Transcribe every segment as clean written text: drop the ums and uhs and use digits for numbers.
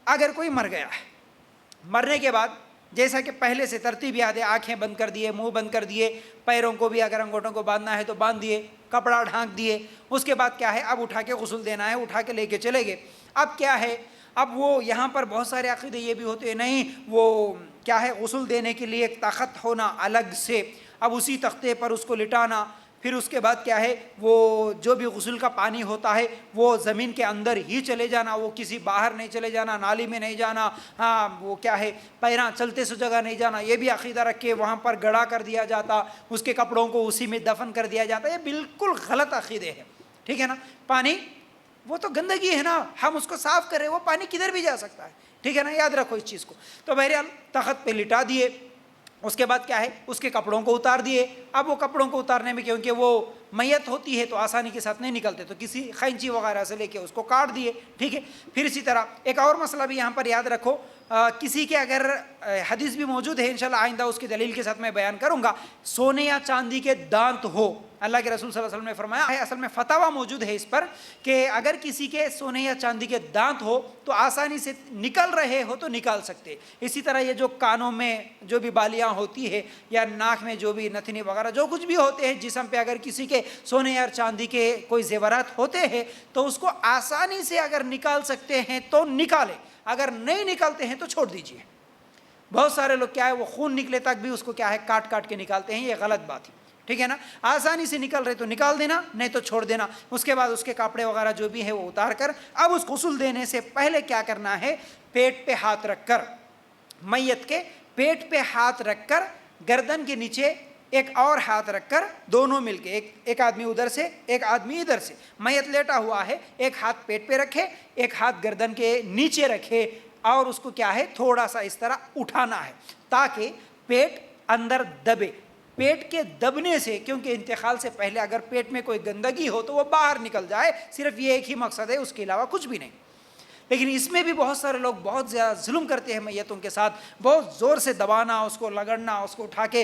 اگر کوئی مر گیا ہے، مرنے کے بعد جیسا کہ پہلے سے ترتیب یاد ہے، آنکھیں بند کر دیے، منہ بند کر دیے، پیروں کو بھی اگر انگوٹھوں کو باندھنا ہے تو باندھ دیے، کپڑا ڈھانک دیے، اس کے بعد کیا ہے اب اٹھا کے غسل دینا ہے، اٹھا کے لے کے چلے گئے۔ اب کیا ہے، اب وہ یہاں پر بہت سارے عقیدے یہ بھی ہوتے ہیں، نہیں وہ کیا ہے غسل دینے کے لیے ایک تخت ہونا الگ سے، اب اسی تختے پر اس کو لٹانا، پھر اس کے بعد کیا ہے وہ جو بھی غسل کا پانی ہوتا ہے وہ زمین کے اندر ہی چلے جانا، وہ کسی باہر نہیں چلے جانا، نالی میں نہیں جانا، ہاں وہ کیا ہے پیراں چلتے سو جگہ نہیں جانا، یہ بھی عقیدہ رکھ کے وہاں پر گڑا کر دیا جاتا، اس کے کپڑوں کو اسی میں دفن کر دیا جاتا، یہ بالکل غلط عقیدے ہیں، ٹھیک ہے نا۔ پانی وہ تو گندگی ہے نا، ہم اس کو صاف کریں، وہ پانی کدھر بھی جا سکتا ہے، ٹھیک ہے نا، یاد رکھو اس چیز کو۔ تو بہرحال تخت پہ لٹا دیے، اس کے بعد کیا ہے اس کے کپڑوں کو اتار دیے۔ اب وہ کپڑوں کو اتارنے میں کیونکہ وہ میت ہوتی ہے تو آسانی کے ساتھ نہیں نکلتے، تو کسی خینچی وغیرہ سے لے کے اس کو کاٹ دیے، ٹھیک ہے۔ پھر اسی طرح ایک اور مسئلہ بھی یہاں پر یاد رکھو، کسی کے اگر حدیث بھی موجود ہے انشاءاللہ آئندہ اس کی دلیل کے ساتھ میں بیان کروں گا، سونے یا چاندی کے دانت ہو، اللہ کے رسول صلی اللہ علیہ وسلم نے فرمایا ہے، اصل میں فتاویٰ موجود ہے اس پر کہ اگر کسی کے سونے یا چاندی کے دانت ہو تو آسانی سے نکل رہے ہو تو نکال سکتے۔ اسی طرح یہ جو کانوں میں جو بھی بالیاں ہوتی ہے یا ناک میں جو بھی نتھنی وغیرہ جو کچھ بھی ہوتے ہیں جسم پہ، اگر کسی کے سونے یا چاندی کے کوئی زیورات ہوتے ہیں تو اس کو آسانی سے اگر نکال سکتے ہیں تو نکالیں، اگر نہیں نکالتے ہیں تو چھوڑ دیجیے۔ بہت سارے لوگ کیا ہے وہ خون نکلے تک بھی اس کو کیا ہے کاٹ کاٹ کے نکالتے ہیں، یہ غلط بات ہے، ٹھیک ہے نا۔ آسانی سے نکل رہے تو نکال دینا، نہیں تو چھوڑ دینا۔ اس کے بعد اس کے کپڑے وغیرہ جو بھی ہے وہ اتار کر اب اس غسل دینے سے پہلے کیا کرنا ہے، پیٹ پہ ہاتھ رکھ کر، میت کے پیٹ پہ ہاتھ رکھ کر گردن کے نیچے ایک اور ہاتھ رکھ کر دونوں مل کے، ایک آدمی ادھر سے ایک آدمی ادھر سے، میت لیٹا ہوا ہے، ایک ہاتھ پیٹ پہ رکھے، ایک ہاتھ گردن کے نیچے رکھے اور اس کو کیا ہے تھوڑا سا اس طرح اٹھانا ہے تاکہ پیٹ اندر دبے۔ پیٹ کے دبنے سے، کیونکہ انتقال سے پہلے اگر پیٹ میں کوئی گندگی ہو تو وہ باہر نکل جائے، صرف یہ ایک ہی مقصد ہے، اس کے علاوہ کچھ بھی نہیں۔ لیکن اس میں بھی بہت سارے لوگ بہت زیادہ ظلم کرتے ہیں میتوں کے ساتھ، بہت زور سے دبانا، اس کو لگڑنا، اس کو اٹھا کے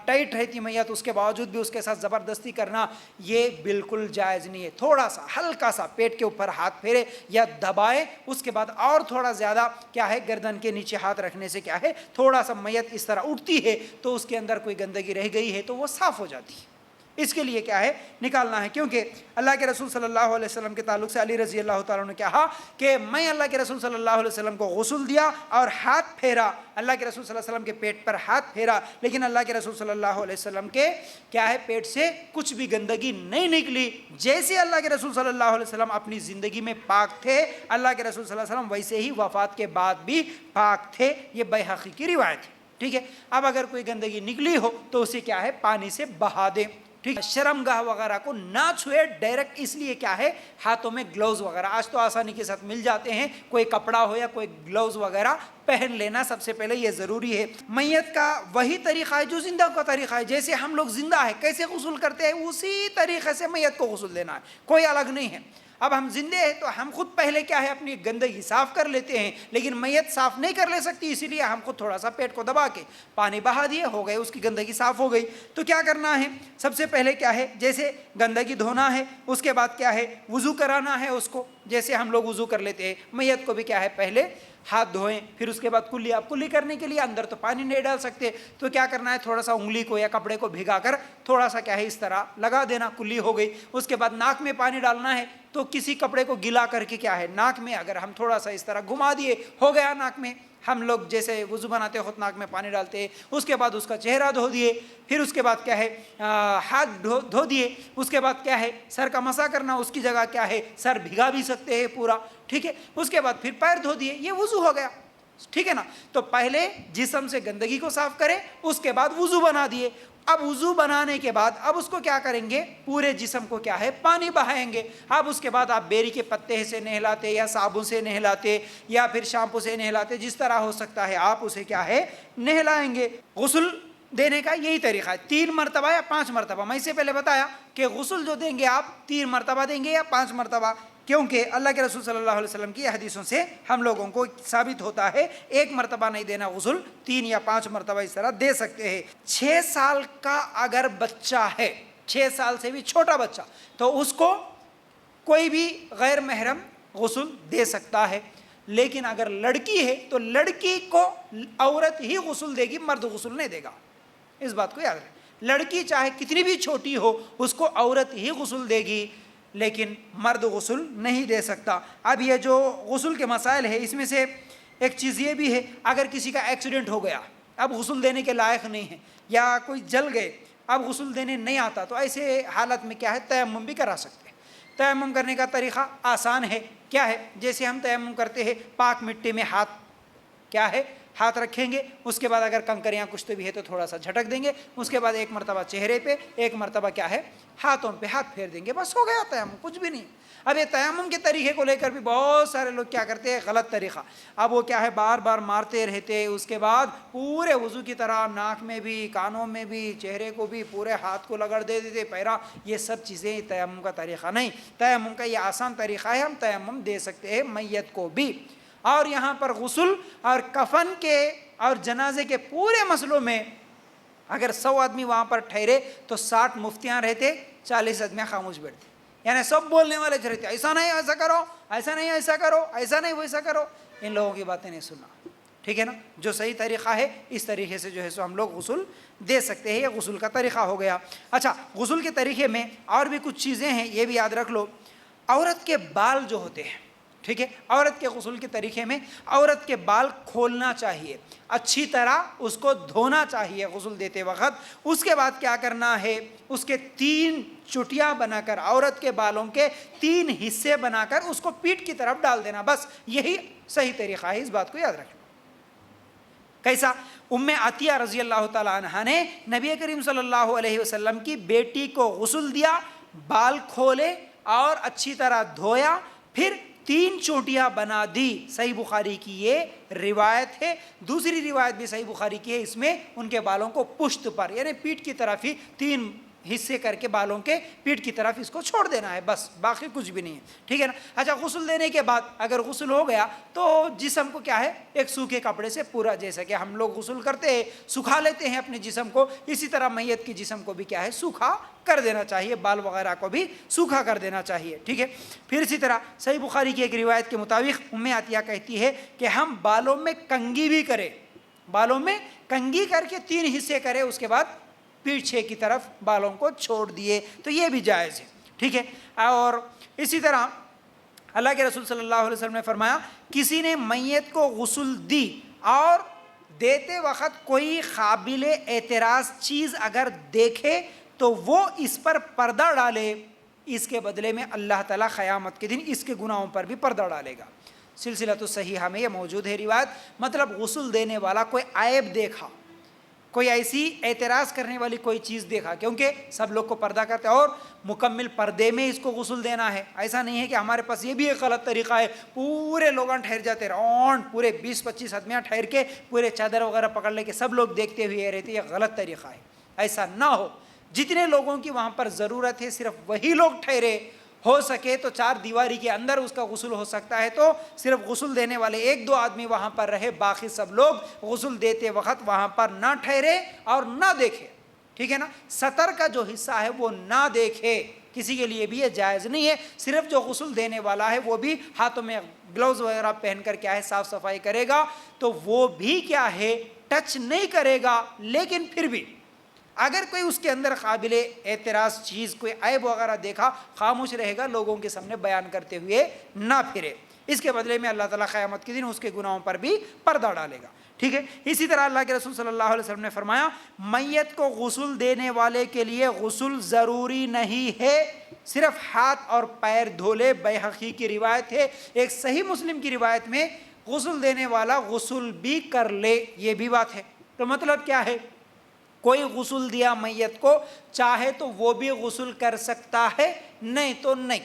ٹائٹ رہتی میت اس کے باوجود بھی اس کے ساتھ زبردستی کرنا، یہ بالکل جائز نہیں ہے۔ تھوڑا سا ہلکا سا پیٹ کے اوپر ہاتھ پھیرے یا دبائے، اس کے بعد اور تھوڑا زیادہ کیا ہے گردن کے نیچے ہاتھ رکھنے سے کیا ہے تھوڑا سا میت اس طرح اٹھتی ہے تو اس کے اندر کوئی گندگی رہ گئی ہے تو وہ صاف ہو جاتی ہے، اس کے لیے کیا ہے نکالنا ہے۔ کیونکہ اللہ کے رسول صلی اللہ علیہ وسلم کے تعلق سے علی رضی اللہ تعالیٰ نے کہا کہ میں اللہ کے رسول صلی اللہ علیہ وسلم کو غسل دیا اور ہاتھ پھیرا، اللہ کے رسول صلی اللہ علیہ وسلم کے پیٹ پر ہاتھ پھیرا، لیکن اللہ کے رسول صلی اللہ علیہ وسلم کے کیا ہے پیٹ سے کچھ بھی گندگی نہیں نکلی۔ جیسے اللہ کے رسول صلی اللہ علیہ وسلم اپنی زندگی میں پاک تھے، اللہ کے رسول صلی اللہ علیہ وسلم ویسے ہی وفات کے بعد بھی پاک تھے، یہ بیہقی کی روایت ہے، ٹھیک ہے۔ اب اگر کوئی گندگی نکلی ہو تو اسے کیا ہے پانی سے بہا دیں، ٹھیک ہے۔ شرمگاہ وغیرہ کو نہ چھوئے ڈائریکٹ، اس لیے کیا ہے ہاتھوں میں گلوز وغیرہ آج تو آسانی کے ساتھ مل جاتے ہیں، کوئی کپڑا ہو یا کوئی گلوز وغیرہ پہن لینا سب سے پہلے یہ ضروری ہے۔ میت کا وہی طریقہ ہے جو زندہ کا طریقہ ہے، جیسے ہم لوگ زندہ ہے کیسے غسل کرتے ہیں اسی طریقے سے میت کو غسل دینا ہے، کوئی الگ نہیں ہے۔ اب ہم زندے ہیں تو ہم خود پہلے کیا ہے اپنی گندگی صاف کر لیتے ہیں، لیکن میت صاف نہیں کر لے سکتی، اسی لیے ہم خود تھوڑا سا پیٹ کو دبا کے پانی بہا دیے، ہو گئے اس کی گندگی صاف ہو گئی۔ تو کیا کرنا ہے سب سے پہلے کیا ہے جیسے گندگی دھونا ہے، اس کے بعد کیا ہے وضو کرانا ہے اس کو، جیسے ہم لوگ وضو کر لیتے ہیں میت کو بھی کیا ہے پہلے ہاتھ دھوئیں، پھر اس کے بعد کلی، اب کلی کرنے کے لیے اندر تو پانی نہیں ڈال سکتے تو کیا کرنا ہے تھوڑا سا انگلی کو یا کپڑے کو بھگا کر تھوڑا سا کیا ہے اس طرح لگا دینا، کلی ہو گئی۔ اس کے بعد ناک میں پانی ڈالنا ہے تو کسی کپڑے کو گلا کر کے کیا ہے ناک میں اگر ہم تھوڑا سا اس طرح گھما دیے ہو گیا ناک میں، ہم لوگ جیسے وضو بناتے خود ناک میں پانی ڈالتے ہیں، اس کے بعد اس کا چہرہ دھو دیے، پھر اس کے بعد کیا ہے ہاتھ دھو دیے، اس کے بعد کیا ہے سر کا مسح کرنا، اس کی جگہ کیا ہے سر بھگا بھی سکتے ہیں پورا، ٹھیک ہے۔ اس کے بعد پھر پیر دھو دیے، یہ وضو ہو گیا، ٹھیک ہے نا۔ تو پہلے جسم سے گندگی کو صاف کرے، اس کے بعد وضو بنا دیے۔ اب وضو بنانے کے بعد اب اس کو کیا کریں گے پورے جسم کو کیا ہے پانی بہائیں گے۔ اب اس کے بعد آپ بیری کے پتے سے نہلاتے یا صابن سے نہلاتے یا پھر شیمپو سے نہلاتے، جس طرح ہو سکتا ہے آپ اسے کیا ہے نہلائیں گے۔ غسل دینے کا یہی طریقہ ہے، 3 مرتبہ یا 5 مرتبہ۔ میں اس سے پہلے بتایا کہ غسل جو دیں گے آپ 3 مرتبہ دیں گے یا 5 مرتبہ، کیونکہ اللہ کے رسول صلی اللہ علیہ وسلم کی حدیثوں سے ہم لوگوں کو ثابت ہوتا ہے 1 مرتبہ نہیں دینا غسل، 3 یا 5 مرتبہ اس طرح دے سکتے ہیں۔ 6 سال کا اگر بچہ ہے، 6 سال سے بھی چھوٹا بچہ، تو اس کو کوئی بھی غیر محرم غسل دے سکتا ہے۔ لیکن اگر لڑکی ہے تو لڑکی کو عورت ہی غسل دے گی، مرد غسل نہیں دے گا، اس بات کو یاد رکھیں۔ لڑکی چاہے کتنی بھی چھوٹی ہو اس کو عورت ہی غسل دے گی، لیکن مرد غسل نہیں دے سکتا۔ اب یہ جو غسل کے مسائل ہے اس میں سے ایک چیز یہ بھی ہے، اگر کسی کا ایکسیڈنٹ ہو گیا، اب غسل دینے کے لائق نہیں ہے، یا کوئی جل گئے، اب غسل دینے نہیں آتا، تو ایسے حالت میں کیا ہے، تیمم بھی کرا سکتے ہیں۔ تیمم کرنے کا طریقہ آسان ہے، کیا ہے، جیسے ہم تیمم کرتے ہیں، پاک مٹی میں ہاتھ کیا ہے، ہاتھ رکھیں گے، اس کے بعد اگر کنکریاں کچھ بھی ہے تو تھوڑا سا جھٹک دیں گے، اس کے بعد ایک مرتبہ چہرے پہ، ایک مرتبہ کیا ہے، ہاتھوں پہ ہاتھ پھیر دیں گے، بس ہو گیا تیمم، کچھ بھی نہیں۔ اب یہ تیمم کے طریقے کو لے کر بھی بہت سارے لوگ کیا کرتے ہیں، غلط طریقہ، اب وہ کیا ہے، بار بار مارتے رہتے، اس کے بعد پورے وضو کی طرح ناک میں بھی، کانوں میں بھی، چہرے کو بھی، پورے ہاتھ کو رگڑ دے دیتے، پیرا، یہ سب چیزیں تیمم کا طریقہ نہیں۔ تیمم کا یہ آسان طریقہ ہے، ہم تیمم دے سکتے ہیں میت کو بھی۔ اور یہاں پر غسل اور کفن کے اور جنازے کے پورے مسئلوں میں اگر 100 آدمی وہاں پر ٹھہرے تو 60 مفتیاں رہتے، 40 آدمیاں خاموش بیٹھتے، یعنی سب بولنے والے رہتے، ایسا نہیں ایسا کرو، ایسا نہیں ایسا کرو، ایسا نہیں ویسا کرو، ان لوگوں کی باتیں نہیں سننا، ٹھیک ہے نا۔ جو صحیح طریقہ ہے اس طریقے سے جو ہے سو ہم لوگ غسل دے سکتے ہیں، یہ غسل کا طریقہ ہو گیا۔ اچھا، غسل کے طریقے میں اور بھی کچھ چیزیں ہیں، یہ بھی یاد رکھ لو۔ عورت کے بال جو ہوتے ہیں، ٹھیک ہے، عورت کے غسل کے طریقے میں عورت کے بال کھولنا چاہیے، اچھی طرح اس کو دھونا چاہیے غسل دیتے وقت۔ اس کے بعد کیا کرنا ہے، اس کے 3 چٹیاں بنا کر، عورت کے بالوں کے 3 حصے بنا کر اس کو پیٹھ کی طرف ڈال دینا، بس یہی صحیح طریقہ ہے، اس بات کو یاد رکھنا۔ کیسا؟ ام عطیہ رضی اللہ تعالی عنہ نے نبی کریم صلی اللہ علیہ وسلم کی بیٹی کو غسل دیا، بال کھولے اور اچھی طرح دھویا، پھر 3 چوٹیاں بنا دی۔ صحیح بخاری کی یہ روایت ہے۔ دوسری روایت بھی صحیح بخاری کی ہے، اس میں ان کے بالوں کو پشت پر یعنی پیٹھ کی طرف ہی 3 حصے کر کے بالوں کے پیٹھ کی طرف اس کو چھوڑ دینا ہے، بس باقی کچھ بھی نہیں ہے، ٹھیک ہے نا۔ اچھا، غسل دینے کے بعد اگر غسل ہو گیا تو جسم کو کیا ہے، ایک سوکھے کپڑے سے پورا، جیسا کہ ہم لوگ غسل کرتے ہیں سکھا لیتے ہیں اپنے جسم کو، اسی طرح میت کی جسم کو بھی کیا ہے، سوکھا کر دینا چاہیے، بال وغیرہ کو بھی سوکھا کر دینا چاہیے، ٹھیک ہے۔ پھر اسی طرح صحیح بخاری کی ایک روایت کے مطابق ام عطیہ کہتی ہے کہ ہم بالوں میں کنگھی بھی کریں، بالوں میں کنگھی کر کے 3 حصے کرے، اس کے بعد پیچھے کی طرف بالوں کو چھوڑ دیے، تو یہ بھی جائز ہے، ٹھیک ہے۔ اور اسی طرح اللہ کے رسول صلی اللہ علیہ وسلم نے فرمایا، کسی نے میت کو غسل دی اور دیتے وقت کوئی قابل اعتراض چیز اگر دیکھے تو وہ اس پر پردہ ڈالے، اس کے بدلے میں اللہ تعالیٰ قیامت کے دن اس کے گناہوں پر بھی پردہ ڈالے گا۔ سلسلۃ الصحیحہ میں یہ موجود ہے روایت، مطلب غسل دینے والا کوئی عیب دیکھا، کوئی ایسی اعتراض کرنے والی کوئی چیز دیکھا، کیونکہ سب لوگ کو پردہ کرتے ہیں اور مکمل پردے میں اس کو غسل دینا ہے، ایسا نہیں ہے کہ ہمارے پاس یہ بھی ایک غلط طریقہ ہے، پورے لوگاں ٹھہر جاتے رونڈ، پورے 20-25 آدمیاں ٹھہر کے پورے چادر وغیرہ پکڑ لے کے سب لوگ دیکھتے ہوئے رہتے، یہ غلط طریقہ ہے، ایسا نہ ہو۔ جتنے لوگوں کی وہاں پر ضرورت ہے صرف وہی لوگ ٹھہرے، ہو سکے تو 4 دیواری کے اندر اس کا غسل ہو سکتا ہے تو صرف غسل دینے والے 1-2 آدمی وہاں پر رہے، باقی سب لوگ غسل دیتے وقت وہاں پر نہ ٹھہرے اور نہ دیکھے، ٹھیک ہے نا۔ سطر کا جو حصہ ہے وہ نہ دیکھے، کسی کے لیے بھی یہ جائز نہیں ہے، صرف جو غسل دینے والا ہے وہ بھی ہاتھوں میں گلوز وغیرہ پہن کر کیا ہے، صاف صفائی کرے گا، تو وہ بھی کیا ہے، ٹچ نہیں کرے گا، لیکن پھر بھی اگر کوئی اس کے اندر قابل اعتراض چیز، کوئی عیب وغیرہ دیکھا، خاموش رہے گا، لوگوں کے سامنے بیان کرتے ہوئے نہ پھرے، اس کے بدلے میں اللہ تعالیٰ قیامت کے دن اس کے گناہوں پر بھی پردہ ڈالے گا، ٹھیک ہے۔ اسی طرح اللہ کے رسول صلی اللہ علیہ وسلم نے فرمایا، میت کو غسل دینے والے کے لیے غسل ضروری نہیں ہے، صرف ہاتھ اور پیر دھو لے، بیہقی کی روایت ہے۔ ایک صحیح مسلم کی روایت میں غسل دینے والا غسل بھی کر لے، یہ بھی بات ہے۔ تو مطلب کیا ہے، کوئی غسل دیا میت کو، چاہے تو وہ بھی غسل کر سکتا ہے، نہیں تو نہیں،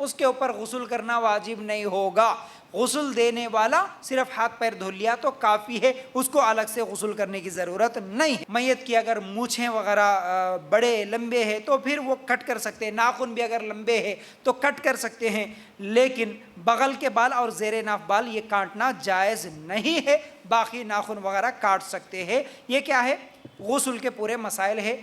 اس کے اوپر غسل کرنا واجب نہیں ہوگا۔ غسل دینے والا صرف ہاتھ پیر دھو لیا تو کافی ہے، اس کو الگ سے غسل کرنے کی ضرورت نہیں ہے۔ میت کی اگر مونچھیں وغیرہ بڑے لمبے ہیں تو پھر وہ کٹ کر سکتے ہیں، ناخن بھی اگر لمبے ہیں تو کٹ کر سکتے ہیں، لیکن بغل کے بال اور زیر ناف بال یہ کاٹنا جائز نہیں ہے، باقی ناخن وغیرہ کاٹ سکتے ہیں۔ یہ کیا ہے، غسل کے پورے مسائل ہے۔